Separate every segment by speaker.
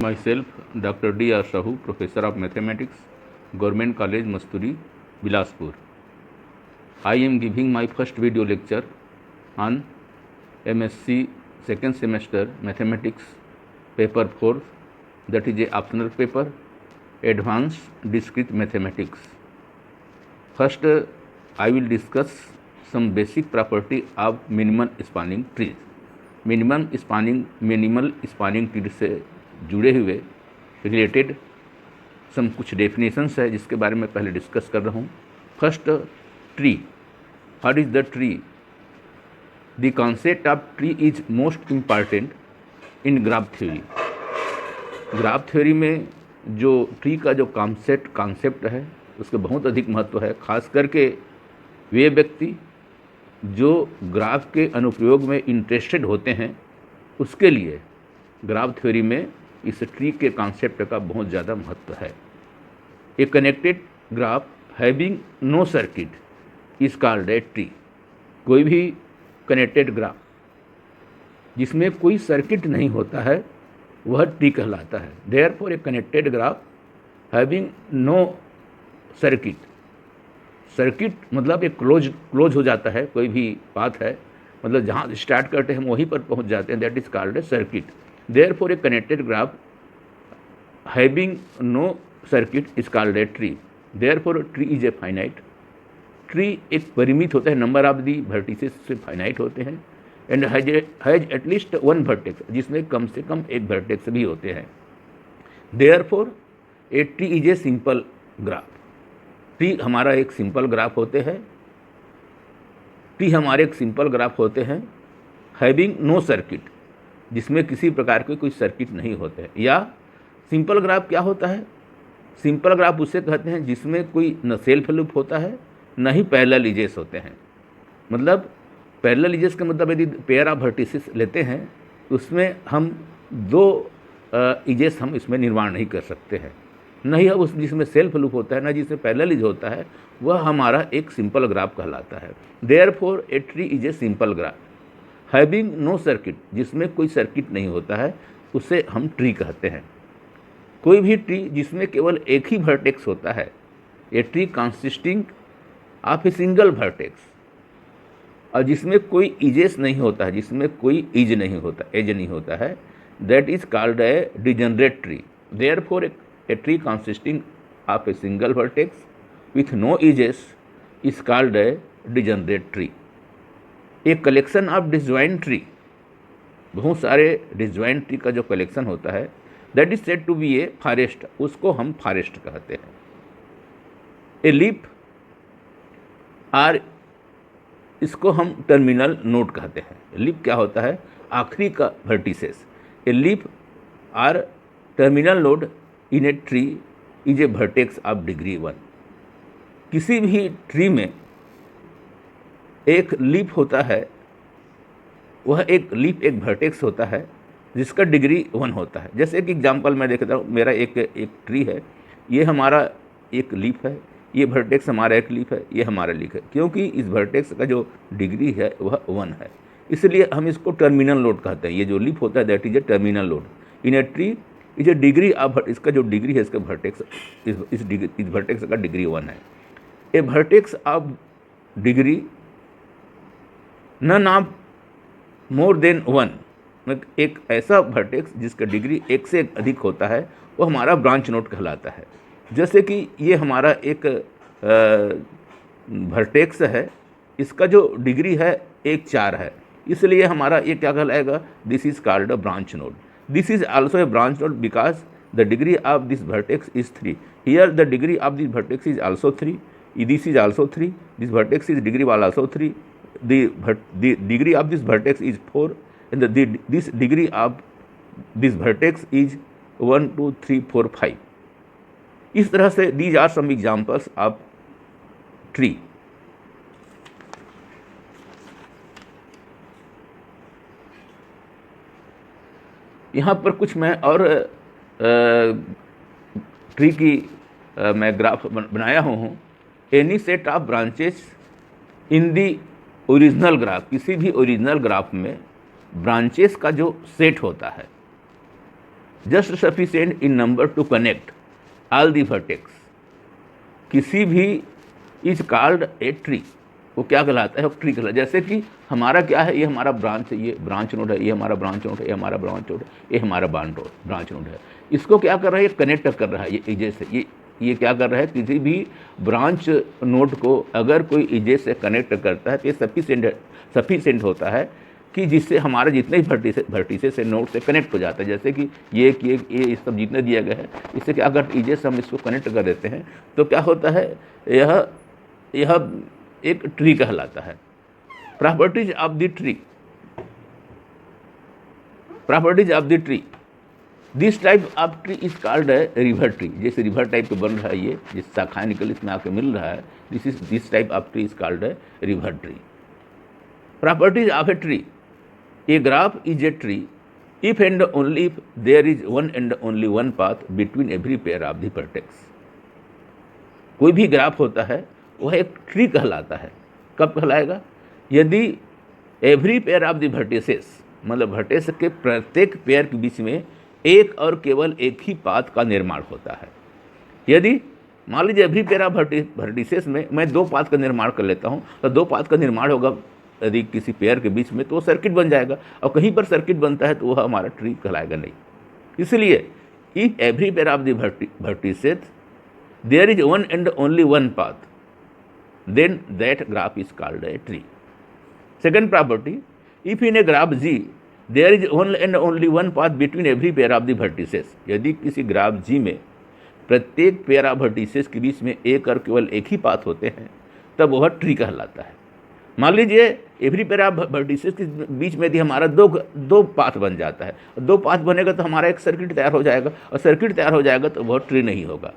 Speaker 1: Myself, Dr. D. R. Sahu, Professor of Mathematics, Government College, Masturi, Bilaspur. I am giving my first video lecture on MSc second semester Mathematics, paper 4, that is a optional paper, Advanced Discrete Mathematics. First, I will discuss some basic property of minimal spanning trees. Minimal spanning tree से जुड़े हुए related कुछ definitions है जिसके बारे में पहले discuss कर रहा हूँ। First, tree. What is the tree? The concept of tree is most important in graph theory. Graph theory में जो ट्री का जो कॉन्सेप्ट है उसके बहुत अधिक महत्व है, खास करके वे व्यक्ति जो ग्राफ के अनुप्रयोग में इंटरेस्टेड होते हैं उसके लिए ग्राफ थ्योरी में इस ट्री के कॉन्सेप्ट का बहुत ज़्यादा महत्व है। A connected graph having no circuit is called a tree. कोई भी कनेक्टेड ग्राफ जिसमें कोई सर्किट नहीं होता है वह ट्री कहलाता है। Therefore a connected graph having no circuit मतलब एक क्लोज हो जाता है, कोई भी पाथ है मतलब जहाँ स्टार्ट करते हैं हम वहीं पर पहुँच जाते हैं, that is called a circuit. Therefore a connected graph having no circuit is called a tree. Therefore tree is a finite. Tree एक परिमित होता है, नंबर ऑफ दी वर्टिसेस से फाइनाइट होते हैं, and has at least one vertex, जिसमें कम से कम एक वर्टेक्स भी होते हैं। Therefore a tree is a simple graph. Tree हमारा एक सिंपल ग्राफ होते हैं। ट्री हमारे एक सिंपल ग्राफ होते हैं हैविंग नो सर्किट, जिसमें किसी प्रकार के कोई सर्किट नहीं होते हैं। या सिंपल ग्राफ क्या होता है? सिंपल ग्राफ उसे कहते हैं जिसमें कोई न सेल्फ लूप होता है न ही पैरेलल एजेस होते हैं। मतलब पैरेलल एजेस का मतलब यदि पेयर ऑफ वर्टिसेस लेते हैं उसमें हम दो एजेस हम इसमें निर्माण नहीं कर सकते हैं। नहीं है उस जिसमें सेल्फ लूप होता है, ना जिसमें पैरेलल एज होता है, वह हमारा एक सिंपल ग्राफ कहलाता है। Therefore a tree is a simple graph having no circuit, जिसमें कोई सर्किट नहीं होता है उसे हम ट्री कहते हैं। कोई भी ट्री जिसमें केवल एक ही वर्टेक्स होता है, a tree consisting of a single vertex, और जिसमें कोई एजेस नहीं होता है, जिसमें कोई एज नहीं होता है, that is called A degenerate tree. Therefore a tree consisting of a single vertex with no edges is called a degenerate tree. A collection of disjoint tree, बहुत सारे disjoint tree का जो कलेक्शन होता है, that is said to be a forest, उसको हम forest कहते हैं। ए लीफ और इसको हम टर्मिनल नोड कहते हैं। लीफ क्या होता है? आखिरी का वर्टिसेस। ए लीफ और terminal node in A tree is A vertex of degree 1। किसी भी ट्री में एक लीफ होता है, वह एक लीफ एक वर्टेक्स होता है जिसका डिग्री 1 होता है। जैसे एक एग्जांपल मैं देखता हूँ, मेरा एक ट्री है, ये हमारा एक लीफ है, ये वर्टेक्स हमारा एक लीफ है, ये हमारा लीफ है। क्योंकि इस वर्टेक्स का जो डिग्री है वह 1 है, इसलिए हम इसको टर्मिनल नोड कहते हैं। ये जो लीफ होता है that is a terminal node in A tree is A degree of, इसका जो डिग्री है इसका वर्टेक्स, इस वर्टेक्स का डिग्री 1 है। A vertex of degree none of more than 1, एक ऐसा वर्टेक्स जिसका डिग्री 1 से अधिक होता है वो हमारा ब्रांच नोड कहलाता है। जैसे कि ये हमारा एक वर्टेक्स है, इसका जो डिग्री है 1 4 है, इसलिए हमारा ये क्या कहलाएगा? This is called a branch node. This is also a branch node because the degree of this vertex is 3. Here the degree of this vertex is also 3. This is also 3. This vertex is degree also 3. The degree of this vertex is 4, and this degree of this vertex is 1 2 3 4 5. इस तरह से these are some examples of tree. यहाँ पर कुछ मैं और tree की मैं ग्राफ बनाया हूँ। Any set of branches in the original graph, किसी भी ओरिजिनल ग्राफ में ब्रांचेस का जो सेट होता है just sufficient in number two connect all the vertex. किसी भी इज कॉल्ड ए ट्री, वो क्या कहलाता है, वो ट्री कहलाता है। जैसे कि हमारा क्या है, ये हमारा ब्रांच है, ये ब्रांच नोड है, ये हमारा ब्रांच नोड है, ये हमारा ब्रांच नोड है, ये हमारा ब्रांच नोड है। इसको क्या कर रहा है, ये कनेक्ट कर रहा है, ये एजेस से ये क्या कर रहा है, किसी भी ब्रांच नोड को अगर कोई एजेस से कनेक्ट करता है तो ये सफिशिएंट होता है कि जिससे हमारे जितने भी वर्टिसेस से नोड से कनेक्ट हो जाता है। जैसे कि ये सब जितने दिया गया है, इससे क्या अगर एजेस हम इसको कनेक्ट कर देते हैं तो क्या होता है, यह एक ट्री कहलाता है। Properties of the tree, properties of the tree, this type of tree is called है रिवर ट्री। जैसे रिवर टाइप का बन रहा है, ये जिस शाखाएं निकल इसमें आके मिल रहा है, this type of tree is called है river tree. Properties of a tree, a graph is a tree if and only if there is one and only one path between every pair of the vertex. कोई भी graph होता है वह एक tree कहलाता है। कब कहलाएगा, यदि every pair of the vertices, मतलब वर्टेक्स के प्रत्येक पेयर के बीच में एक और केवल एक ही पाथ का निर्माण होता है। यदि मान लीजिए एवरी पेयर ऑफ वर्टिसेस में मैं दो पाथ का निर्माण कर लेता हूँ, तो दो पाथ का निर्माण होगा यदि किसी पेयर के बीच में, तो वो सर्किट बन जाएगा। और कहीं पर सर्किट बनता है तो वह हमारा ट्री कहलाएगा नहीं। इसलिए if every pair of the vertices there is one and only one path, then that graph is called a tree. Second property, if in a graph G there is only one path between every pair of the vertices, यदि किसी graph G में प्रत्येक pair of vertices के बीच में एक और केवल एक ही पाथ होते हैं, तब वह ट्री कहलाता है। मान लीजिए एवरी पेयर ऑफ वर्टिसेस के बीच में यदि हमारा दो पाथ बन जाता है, दो पाथ बनेगा तो हमारा एक सर्किट तैयार हो जाएगा, और सर्किट तैयार हो जाएगा तो वह ट्री नहीं होगा,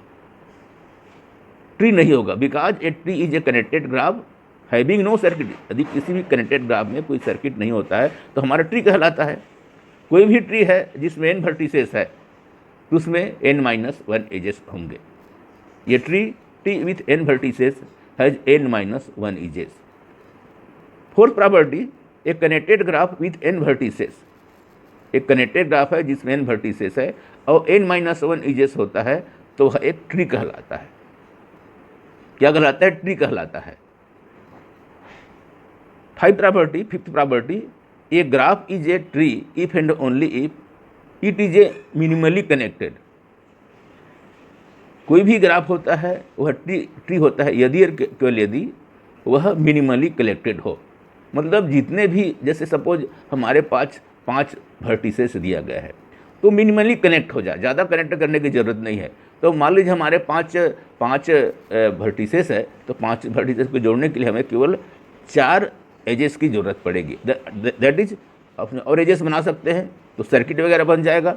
Speaker 1: ट्री नहीं होगा। Because a tree is a connected graph having no circuit. यदि किसी भी कनेक्टेड ग्राफ में कोई सर्किट नहीं होता है तो हमारा ट्री कहलाता है। कोई भी ट्री है जिसमें n वर्टिसेस है तो उसमें n-1 एजेस होंगे। ये tree with n vertices has n-1 edges. Fourth property, a connected graph with n vertices, एक कनेक्टेड ग्राफ है जिसमें n वर्टिसेस है और n-1 एजेस होता है तो वह एक ट्री कहलाता है। क्या कहलाता है, ट्री कहलाता है। Fifth property, A graph is a tree if and only if it is a minimally connected. कोई भी ग्राफ होता है वह ट्री होता है यदि केवल यदि वह मिनिमली कनेक्टेड हो। मतलब जितने भी, जैसे सपोज हमारे पाँच वर्टिसेस दिया गया है तो मिनिमली कनेक्ट हो जाए, ज़्यादा कनेक्ट करने की ज़रूरत नहीं है। तो मान लीजिए हमारे पाँच वर्टिसेस है, तो पाँच वर्टिसेस को जोड़ने के लिए हमें केवल 4 एजेस की ज़रूरत पड़ेगी। दैट इज अपने और एजेस बना सकते हैं तो सर्किट वगैरह बन जाएगा,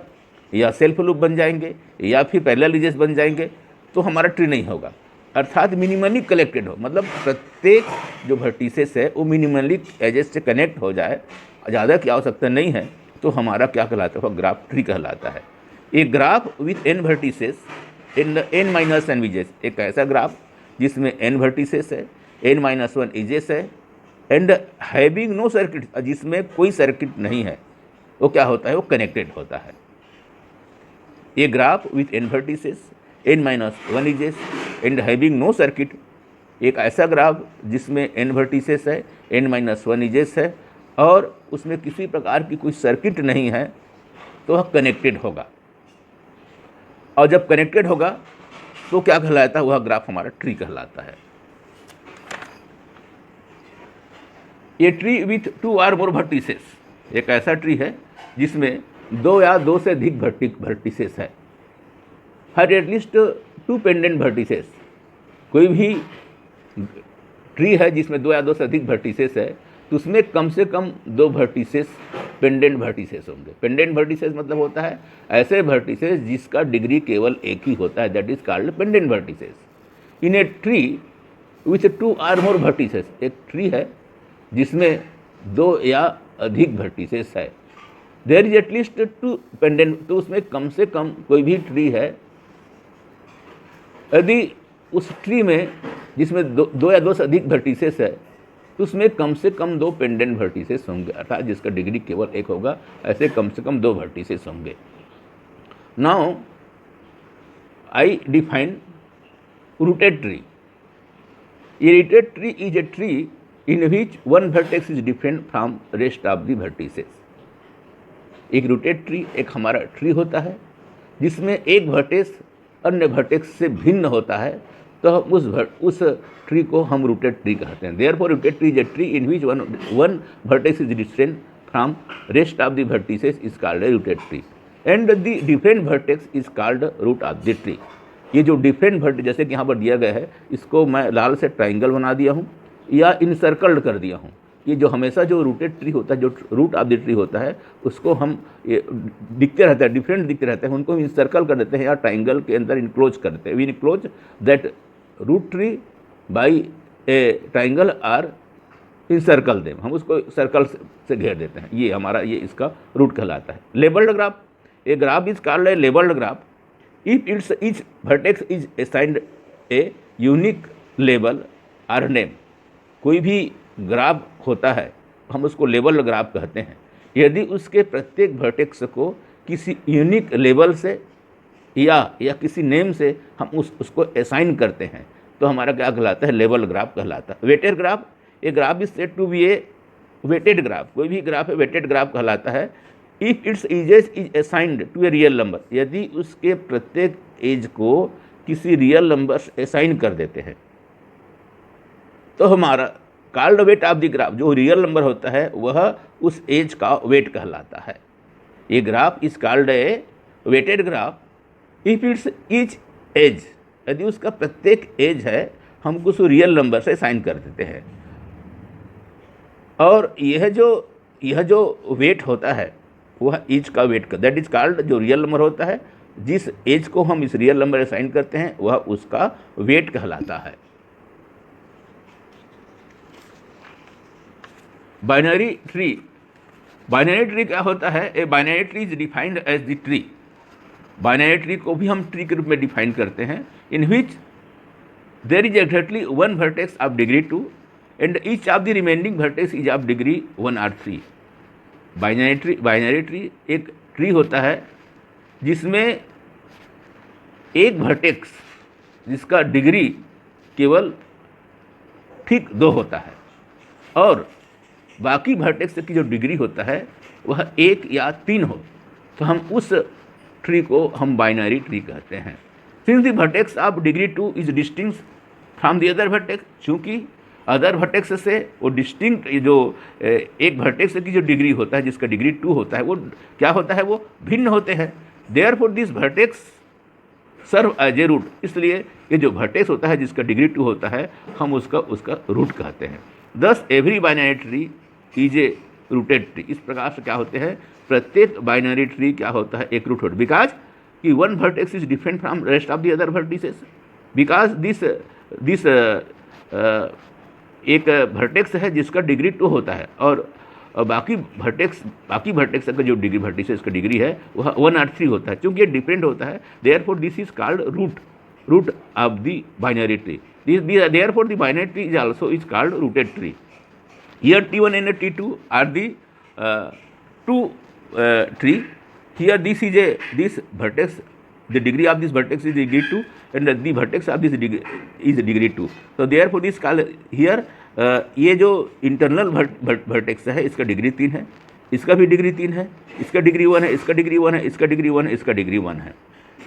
Speaker 1: या सेल्फ लूप बन जाएंगे, या फिर पैरेलल एजेस बन जाएंगे, तो हमारा ट्री नहीं होगा। अर्थात मिनिमली कनेक्टेड हो, मतलब प्रत्येक जो वर्टिसेस है वो मिनिमली एजेस से कनेक्ट हो जाए, ज़्यादा की आवश्यकता नहीं है, तो हमारा क्या कहलाता है, वह ग्राफ ट्री कहलाता है। A graph with n vertices and n-1 edges, एक ऐसा ग्राफ जिसमें n वर्टिसेस है, n-1 एजेस है, एंड हैविंग नो सर्किट, जिसमें कोई सर्किट नहीं है, वो क्या होता है, वो कनेक्टेड होता है। A graph with n vertices n-1 edges and having no circuit, एक ऐसा ग्राफ जिसमें n वर्टिसेस है, n-1 एजेस है और उसमें किसी प्रकार की कोई सर्किट नहीं है, तो वह कनेक्टेड होगा। और जब कनेक्टेड होगा तो क्या कहलाता है, वह ग्राफ हमारा ट्री कहलाता है। ये ट्री विथ 2 और मोर वर्टिसेस, एक ऐसा ट्री है जिसमें 2 या 2 से अधिक वर्टिसेस है। हर एटलीस्ट 2 पेंडेंट वर्टिसेस, कोई भी ट्री है जिसमें 2 या 2 से अधिक वर्टिसेस है तो उसमें कम से कम 2 वर्टिसेस पेंडेंट वर्टिसेस होंगे। पेंडेंट वर्टिसेस मतलब होता है ऐसे वर्टिसेस जिसका डिग्री केवल एक ही होता है, that is called pendant vertices. In a tree with 2 और मोर वर्टिसेस, एक ट्री है जिसमें 2 या अधिक वर्टिसेस है, देयर इज एटलीस्ट 2 पेंडेंट, तो उसमें कम से कम कोई भी ट्री है, यदि उस ट्री में जिसमें 2 या 2 से अधिक वर्टिसेस है तो उसमें कम से कम 2 पेंडेंट वर्टिसेस होंगे, अर्थात जिसका डिग्री केवल एक होगा, ऐसे कम से कम 2 वर्टिसेस होंगे। Now I define rooted tree. A rooted tree is a tree in which one vertex is different from rest of the vertices. एक रूटेड ट्री एक हमारा ट्री होता है जिसमें एक वर्टेक्स अन्य वर्टेक्स से भिन्न होता है, तो हम उस ट्री को हम रूटेड ट्री कहते हैं. Therefore, rooted tree is a tree in which one vertex is different from rest of the vertices is called a rooted tree. And the different vertex is called root of the tree. ये जो different vertex जैसे कि यहाँ पर दिया गया है, इसको मैं लाल से ट्राइंगल बना दिया हूँ या इनसर्कल्ड कर दिया हूँ. ये जो हमेशा जो रूटेड ट्री होता है, जो रूट ऑफ द ट्री होता है, उसको हम दिखते रहता है, डिफरेंट दिखते रहते हैं, उनको हम इंसर्कल कर देते हैं या ट्राइंगल के अंदर इनक्लोज कर देते हैं. We enclose that root tree by a triangle or encircle them. हम उसको सर्कल से घेर देते हैं. ये हमारा ये इसका रूट कहलाता है. Labelled graph. A graph is called A labelled graph if each vertex is assigned a unique label or name. कोई भी ग्राफ होता है हम उसको लेबल ग्राफ कहते हैं यदि उसके प्रत्येक वर्टेक्स को किसी यूनिक लेबल से या किसी नेम से हम उसको असाइन करते हैं तो हमारा क्या कहलाता है, लेबल ग्राफ कहलाता है. Weighted graph. A graph is said to be a weighted graph. कोई भी ग्राफ है वेटेड ग्राफ कहलाता है if its edges is assigned to a real number. यदि उसके प्रत्येक एज को किसी रियल नंबर से असाइन कर देते हैं तो हमारा called weight of the graph, जो रियल नंबर होता है वह उस एज का वेट कहलाता है. ये graph is called a weighted graph if its each edge. यदि उसका प्रत्येक एज है हम कुछ रियल नंबर से असाइन कर देते हैं. और यह जो वेट होता है वह एज का वेट का, दैट इज कॉल्ड, जो रियल नंबर होता है जिस एज को हम इस रियल नंबर असाइन करते हैं वह उसका वेट कहलाता है. Binary tree. बाइनरी ट्री क्या होता है? A binary tree is defined as the tree. Binary tree को भी हम ट्री के रूप में डिफाइन करते हैं in which there is exactly one vertex of degree 2 and each of the remaining vertex is of degree 1 और 3. बाइनरी ट्री एक ट्री होता है जिसमें एक वर्टेक्स जिसका डिग्री केवल ठीक 2 होता है और बाकी वर्टेक्स की जो डिग्री होता है वह 1 या 3 हो, तो हम उस ट्री को हम बाइनरी ट्री कहते हैं. Since the vertex of degree 2 is distinct from the other vertex. चूँकि अदर वर्टेक्स से वो डिस्टिंक्ट, जो एक वर्टेक्स की जो डिग्री होता है जिसका डिग्री 2 होता है वो क्या होता है, वो भिन्न होते हैं. Therefore this vertex serve as a root. इसलिए ये जो वर्टेक्स होता है जिसका डिग्री 2 होता है हम उसका रूट कहते हैं. दस every binary tree is A rooted tree. इस प्रकार से क्या होते हैं, प्रत्येक बाइनरी ट्री क्या होता है, एक रूट होता है. बिकॉज कि one vertex is different from rest of the other vertices. Because this एक वर्टेक्स है जिसका डिग्री 2 होता है और बाकी वर्टेक्स का जो डिग्री वर्टिसेस का डिग्री है वह 1 और 3 होता है. चूँकि ये डिफरेंट होता है therefore this is called root of the binary tree. Therefore, the binary tree is also called rooted tree. Here T1 and T2 are the two tree. Here this vertex, the degree of this vertex is degree 2 and the vertex of this is degree 2. So therefore this called here ये जो internal vertex है इसका degree 3 है, इसका भी degree 3 है, इसका degree 1 है, इसका डिग्री 1 है, इसका डिग्री 1 है, इसका डिग्री 1 है,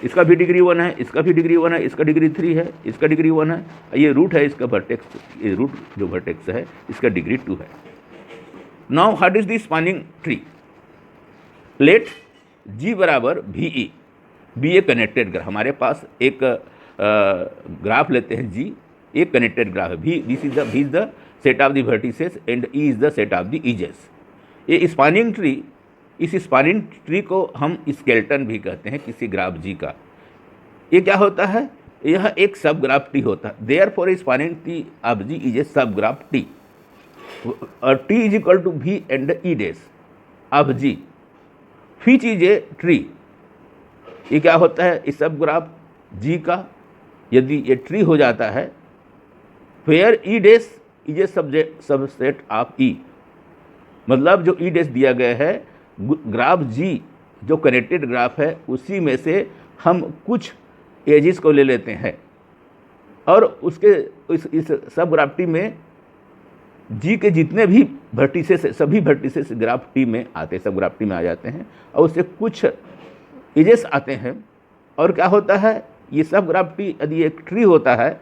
Speaker 1: इसका भी डिग्री 1 है, इसका भी डिग्री 1 है, इसका डिग्री 3 है, इसका डिग्री 1 है. ये रूट है इसका वर्टेक्स, ये रूट जो वर्टेक्स है इसका डिग्री 2 है. Now what is the spanning tree? Let G बराबर VE be a connected graph. हमारे पास एक ग्राफ लेते हैं G, एक कनेक्टेड ग्राफ है. V is the set of the vertices and E is the set of the edges. ये spanning tree, इस स्पैनिंग ट्री को हम स्केलेटन भी कहते हैं किसी ग्राफ G का. ये क्या होता है, यह एक सब ग्राफ T होता है. Therefore spanning tree of G is a subgraph T और T is equal to V and E dash of G which is a tree. ये क्या होता है, इस सब ग्राफ G का यदि ये ट्री हो जाता है where E dash is a subset of E. मतलब जो E डेस दिया गया है ग्राफ G जो कनेक्टेड ग्राफ है उसी में से हम कुछ एजेस को ले लेते हैं और उसके इस सब ग्राफ टी में जी के जितने भी वर्टिसेस सभी वर्टिसेस ग्राफ टी में आते हैं, सब ग्राफ टी में आ जाते हैं और उससे कुछ एजेस आते हैं। और क्या होता है, ये सब ग्राफ टी यदि एक ट्री होता है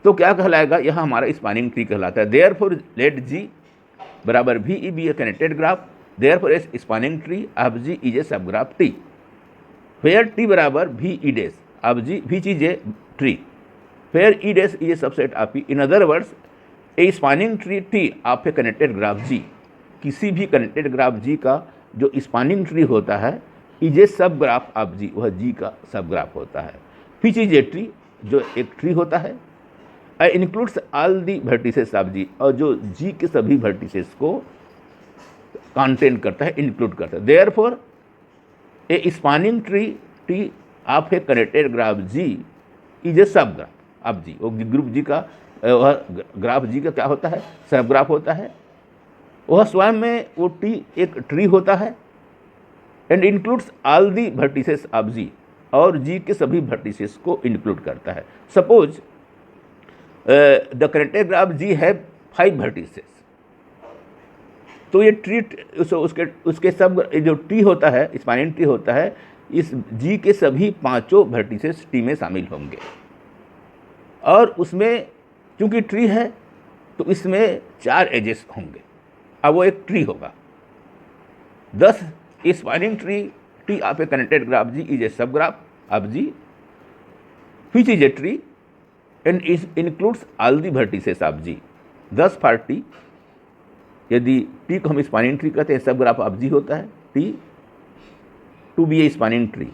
Speaker 1: तो क्या कहलाएगा, यह हमारा स्पैनिंग ट्री कहलाता है। देयरफॉर लेट जी बराबर V E be a connected graph, therefore a spanning tree of G is a subgraph T, where T बराबर V E dash of G which is a tree, where E dash is a subset of E. In other words a spanning tree T of a connected graph G, किसी भी connected graph जी का जो spanning tree होता है is a subgraph of जी, वह जी का सब graph होता है। विच इज ए ट्री, जो एक ट्री होता है, includes all the vertices of G, और जो जी के सभी वर्टिसेस को कंटेन करता है, इंक्लूड करता है। Therefore a spanning tree T of a connected graph G is a subgraph of जी, वो ग्रुप जी का वह ग्राफ जी का क्या होता है, सब ग्राफ होता है। वह स्वयं में वो टी एक ट्री होता है and includes all the vertices of G, और जी के सभी वर्टिसेस को इंक्लूड करता है। Suppose the connected graph G है 5 वर्टिसेस, तो ये ट्री उसके सब जो टी होता है, स्पैनिंग ट्री होता है, इस जी के सभी 5 वर्टिसेस टी में शामिल होंगे। और उसमें चूंकि ट्री है तो इसमें 4 एजेस होंगे, अब वो एक ट्री होगा। thus spanning tree T of a connected graph G is a subgraph of G which is a tree and includes all the vertices of G. 10 for T, यदि T को हम spanning tree कहते हैं, सब graph of G होता है, T to be a spanning tree.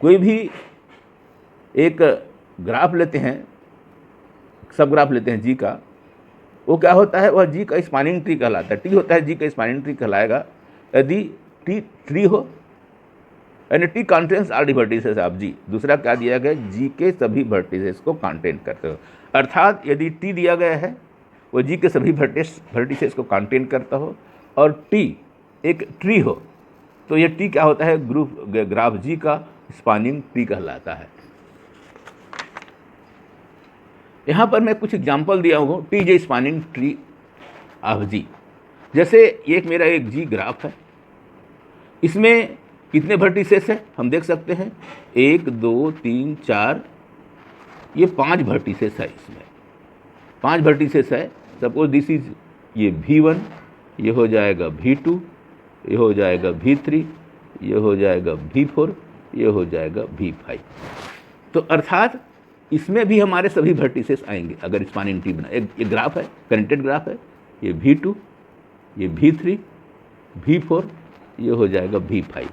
Speaker 1: कोई भी एक ग्राफ लेते हैं, सब ग्राफ लेते हैं जी का, वो क्या होता है, वह जी का स्पैनिंग ट्री कहलाता है। टी होता है जी का स्पैनिंग ट्री कहलाएगा यदि टी ट्री हो and T contains all the vertices of G. दूसरा क्या दिया गया, जी के सभी वर्टिसेस को कंटेन करते हो, अर्थात यदि टी दिया गया है वो जी के सभी वर्टिसेस को कंटेन करता हो और टी एक ट्री हो, तो ये टी क्या होता है, ग्राफ जी का स्पैनिंग ट्री कहलाता है। यहाँ पर मैं कुछ एग्जाम्पल दिया हूँ T J spanning tree of G. जैसे एक मेरा एक जी ग्राफ है, इसमें कितने वर्टिसेस है हम देख सकते हैं, 1 2 3 4, ये 5 वर्टिसेस है। इसमें 5 वर्टिसेस है। सपोज दिस इज ये V1, ये हो जाएगा V2, ये हो जाएगा V3, ये हो जाएगा V4, ये हो जाएगा V5। तो अर्थात इसमें भी हमारे सभी वर्टिसेस आएंगे अगर स्पैनिंग ट्री बना। एक ग्राफ है, कनेक्टेड ग्राफ है, ये V2, ये V3, V4, ये हो जाएगा V5।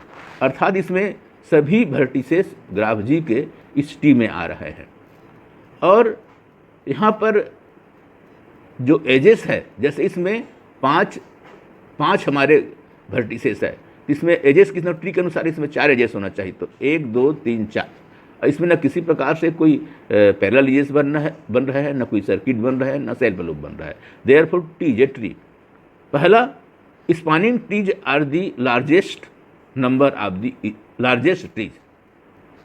Speaker 1: अर्थात इसमें सभी वर्टिसेस ग्राफ जी के इस टी में आ रहे हैं। और यहाँ पर जो एजेस है, जैसे इसमें 5 हमारे वर्टिसेस है, इसमें एजेस कितना, ट्री के अनुसार इसमें 4 एजेस होना चाहिए। तो 1 2 3 4, इसमें न किसी प्रकार से कोई पैरेलल एजेस बन रहा है, न कोई सर्किट बन रहा है, न सेल्फ लूप बन रहा है। देयरफॉर टी जे ट्री, पहला spanning trees are the largest number of the largest trees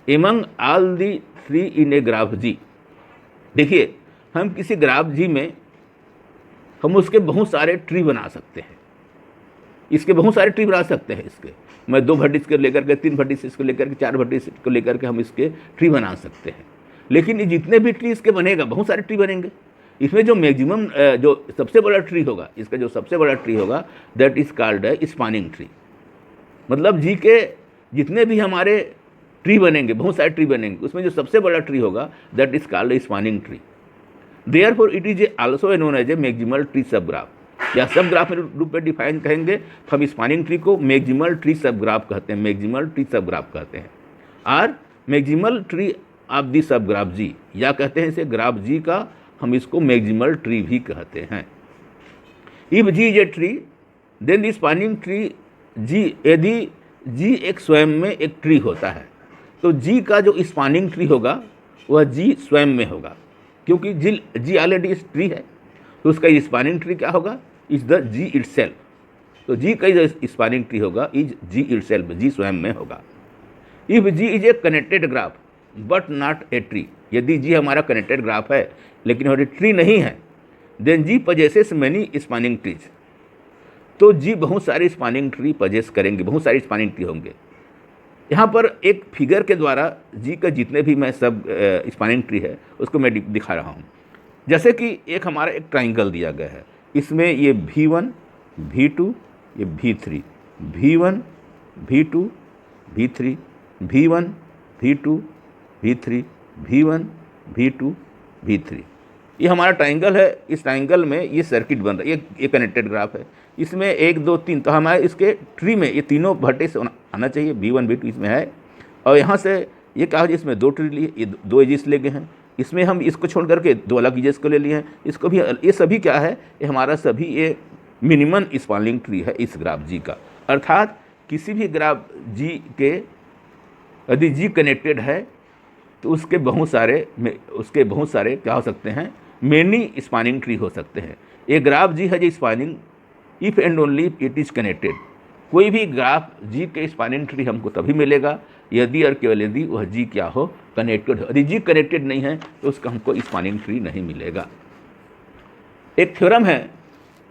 Speaker 1: among all the tree in a graph G. देखिए, हम किसी ग्राफ जी में हम उसके बहुत सारे ट्री बना सकते हैं, इसके बहुत सारे ट्री बना सकते हैं। इसके मैं 2 वर्टिस को लेकर के, 3 वर्टिस को लेकर के, 4 वर्टिस को लेकर के हम इसके ट्री बना सकते हैं। लेकिन ये जितने भी ट्री इसके बनेगा, बहुत सारे ट्री बनेंगे। इसमें जो मैक्सिमम जो सबसे बड़ा ट्री होगा, इसका जो सबसे बड़ा ट्री होगा, दैट इज कॉल्ड है स्पैनिंग ट्री। मतलब जी के जितने भी हमारे ट्री बनेंगे, बहुत सारे ट्री बनेंगे, उसमें जो सबसे बड़ा ट्री होगा that is called spanning tree. Therefore it is also known as a maximal tree subgraph, या सब ग्राफ में रूप में डिफाइन कहेंगे तो हम स्पैनिंग ट्री को मैक्सिमल ट्री सब ग्राफ कहते हैं, मैक्सिमल ट्री सब ग्राफ कहते हैं। और मैक्सिमल ट्री ऑफ दी सब ग्राफ जी, या कहते हैं इसे ग्राफ जी का हम इसको मैक्सिमल ट्री भी कहते हैं। If G is a tree then the spanning tree G, यदि जी एक स्वयं में एक ट्री होता है तो जी का जो स्पैनिंग ट्री होगा वह जी स्वयं में होगा, क्योंकि जी ऑलरेडी इस ट्री है, तो उसका स्पैनिंग ट्री क्या होगा, इज द जी इटसेल्फ। तो जी का जो स्पैनिंग ट्री होगा इज जी इटसेल्फ, जी स्वयं में होगा। If G is a connected graph but not a tree, यदि जी हमारा कनेक्टेड ग्राफ है लेकिन हमारी ट्री नहीं है, देन जी पजेसेस मैनी स्पैनिंग ट्रीज, तो जी बहुत सारे स्पैनिंग ट्री पजेस करेंगे, बहुत सारे स्पैनिंग ट्री होंगे। यहाँ पर एक फिगर के द्वारा जी का जितने भी मैं सब स्पैनिंग ट्री है उसको मैं दिखा रहा हूँ। जैसे कि एक हमारा एक ट्राइंगल दिया गया है, इसमें ये V1 V2 ये V3, V1 V2 V3 V1 V2 V3 V1 V2 V3, ये हमारा ट्राइंगल है। इस ट्राइंगल में ये सर्किट बन रहा है, ये कनेक्टेड ग्राफ है। इसमें 1 2 3, तो हमारे इसके ट्री में ये तीनों भट्टे से आना चाहिए, V1 V2 इसमें है। और यहाँ से ये कहा है इसमें 2 ट्री लिए, ये 2 एजेस ले गए हैं, इसमें हम इसको छोड़ करके 2 अलग एजेस को ले लिए हैं, इसको भी। ये सभी क्या है, ये हमारा सभी ये मिनिमम स्पैनिंग ट्री है इस ग्राफ जी का। अर्थात किसी भी ग्राफ जी के यदि जी कनेक्टेड है तो उसके बहुत सारे क्या हो सकते हैं, मेनी स्पैनिंग ट्री हो सकते हैं। ये ग्राफ जी है जो spanning if and only it is connected. कोई भी ग्राफ जी के स्पैनिंग ट्री हमको तभी मिलेगा यदि और केवल यदि वह जी क्या हो, कनेक्टेड हो। यदि जी कनेक्टेड नहीं है तो उसका हमको स्पैनिंग ट्री नहीं मिलेगा। एक थ्योरम है,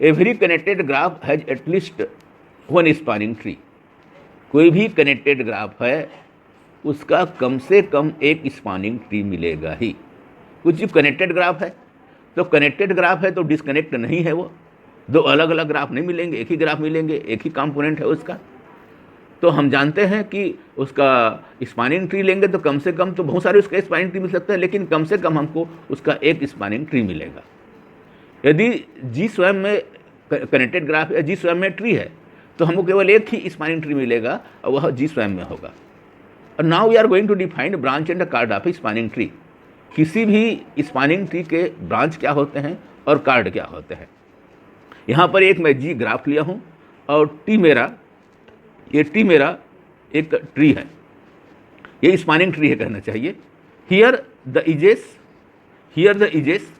Speaker 1: every connected graph has at least 1 spanning tree. कोई भी कनेक्टेड ग्राफ है उसका कम से कम एक स्पैनिंग ट्री मिलेगा ही। कुछ कनेक्टेड ग्राफ है तो कनेक्टेड ग्राफ है तो डिस्कनेक्ट नहीं है, वो 2 अलग अलग ग्राफ नहीं मिलेंगे, एक ही ग्राफ मिलेंगे, एक ही कंपोनेंट है उसका। तो हम जानते हैं कि उसका स्पैनिंग ट्री लेंगे तो कम से कम तो बहुत सारे उसका स्पैनिंग ट्री मिल सकता है, लेकिन कम से कम हमको उसका एक स्पैनिंग ट्री मिलेगा। यदि जी स्वयं में कनेक्टेड ग्राफ या जी स्वयं में ट्री है तो हमको केवल एक ही स्पैनिंग ट्री मिलेगा और वह जी स्वयं में होगा। और now we are going to define branch and chord of spanning tree. किसी भी स्पैनिंग ट्री के ब्रांच क्या होते हैं और कार्ड क्या होते हैं। यहाँ पर एक मैं जी ग्राफ लिया हूँ और टी मेरा एक ट्री है, ये स्पैनिंग ट्री है कहना चाहिए। Here the edges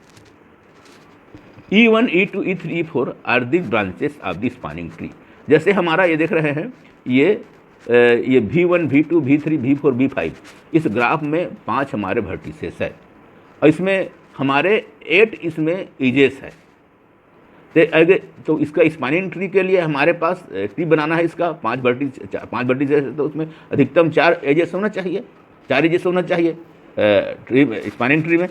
Speaker 1: E1 E2 E3 E4 are the branches of the spanning tree. जैसे हमारा ये देख रहे हैं, ये V1 V2 V3 V4 V5, इस ग्राफ में 5 हमारे वर्टिसेस है और इसमें हमारे 8 इसमें एजेस है। तो इसका स्पैनिंग ट्री के लिए हमारे पास ट्री बनाना है, इसका 5 वर्टिसेस है, तो उसमें अधिकतम 4 एजेस होना चाहिए, 4 एजेस होना चाहिए स्पैनिंग ट्री में।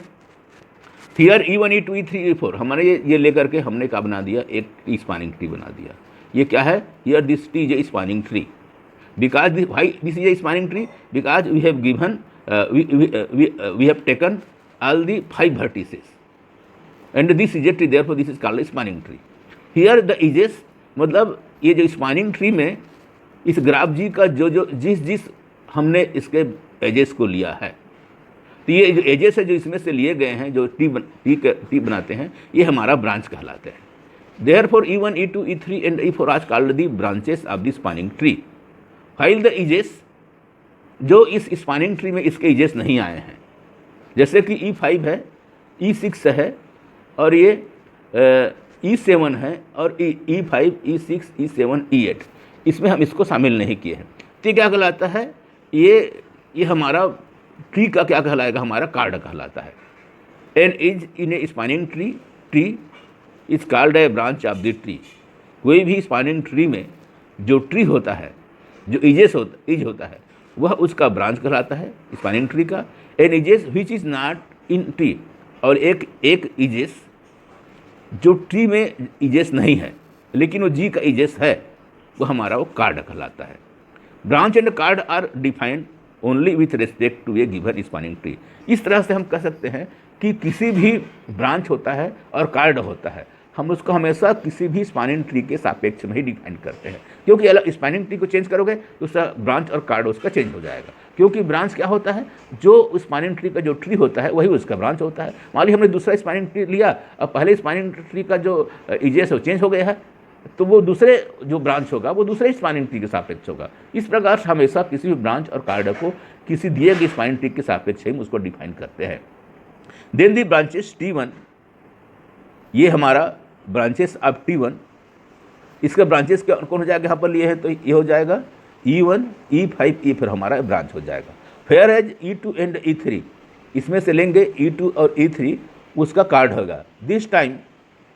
Speaker 1: Here E1 E2 E3 E4 हमारे ये लेकर के हमने क्या बना दिया, एक स्पैनिंग ट्री बना दिया। ये क्या है, here this tree is A spanning tree because why this is a spanning tree, because we have given we have taken all the 5 vertices and this is a tree, therefore this is called a spanning tree. Here the edges, मतलब ये जो spanning tree में इस graph जी का जो जिस हमने इसके एजेस को लिया है, तो ये जो एजेस है जो इसमें से लिए गए हैं, जो ट्री बनाते हैं, ये हमारा ब्रांच कहलाते हैं। Therefore E1 E2 E3 and E4 are called the branches of the spanning tree. File the edges, जो इस स्पैनिंग ट्री में इसके इजेस नहीं आए हैं, जैसे कि E5 है, E6 है और ये E7 है और E5 E6 E7 E8, इसमें हम इसको शामिल नहीं किए हैं। तो क्या कहलाता है, ये हमारा ट्री का क्या कहलाएगा, हमारा कार्ड कहलाता है। An edge in a spanning tree is called a branch of the tree. कोई भी स्पैनिंग ट्री में जो ट्री होता है, जो इज होता है, वह उसका ब्रांच कहलाता है स्पैनिंग ट्री का। An edges which is not in tree, और एक इजेस जो ट्री में इजेस नहीं है लेकिन वो जी का इजेस है, वो हमारा वो कार्ड कहलाता है। Branch and chord are defined only with respect to a given spanning tree. इस तरह से हम कह सकते हैं कि किसी भी ब्रांच होता है और कार्ड होता है, हम उसको हमेशा किसी भी स्पैनिंग ट्री के सापेक्ष में ही डिफाइन करते हैं, क्योंकि अलग स्पैनिंग ट्री को चेंज करोगे तो उसका ब्रांच और कार्ड उसका चेंज हो जाएगा। क्योंकि ब्रांच क्या होता है, जो स्पैनिंग ट्री का जो ट्री होता है वही उसका ब्रांच होता है। मान ली हमने दूसरा स्पैनिंग ट्री लिया और पहले स्पैनिंग ट्री का जो इजेस है चेंज हो गया है, तो वो दूसरे जो ब्रांच होगा वो दूसरे स्पैनिंग ट्री के सापेक्ष होगा। इस प्रकार से हमेशा किसी भी ब्रांच और कार्ड को किसी दिए गए स्पैनिंग ट्री के सापेक्ष हम उसको डिफाइन करते हैं। देन दी ब्रांचेस T1, ये हमारा ब्रांचेस ऑफ T1 इसके ब्रांचेस कौन कौन हो जाएगा यहाँ पर लिए हैं, तो ये हो जाएगा E1, E5, ये फिर हमारा ब्रांच हो जाएगा। Fair as E2 and E3, इसमें से लेंगे E2 और E3, उसका कार्ड होगा। This time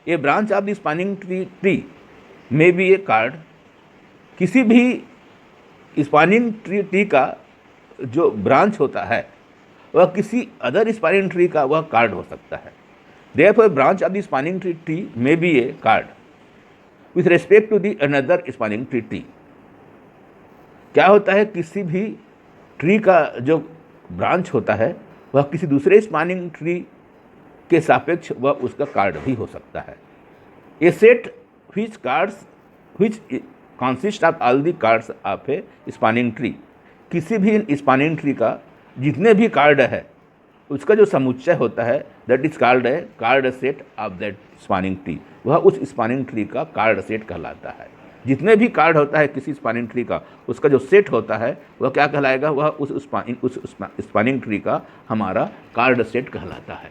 Speaker 1: A branch of the spanning tree में बी ए कार्ड, किसी भी स्पैनिंग ट्री का जो ब्रांच होता है वह किसी अदर स्पैनिंग ट्री का वह कार्ड हो सकता है। Therefore branch of the spanning tree में be a chord with respect to the another spanning tree. क्या होता है, किसी भी ट्री का जो ब्रांच होता है वह किसी दूसरे स्पैनिंग ट्री के सापेक्ष वह उसका कार्ड भी हो सकता है। ए set which consists of all the cards of a spanning tree, किसी भी स्पैनिंग ट्री का जितने भी कार्ड है उसका जो समुच्चय होता है दैट इज कॉल्ड है card set of that spanning tree, वह उस स्पैनिंग ट्री का कार्ड सेट कहलाता है। जितने भी कार्ड होता है किसी स्पैनिंग ट्री का, उसका जो सेट होता है वह क्या कहलाएगा, वह उस स्पैनिंग ट्री का हमारा कार्ड सेट कहलाता है।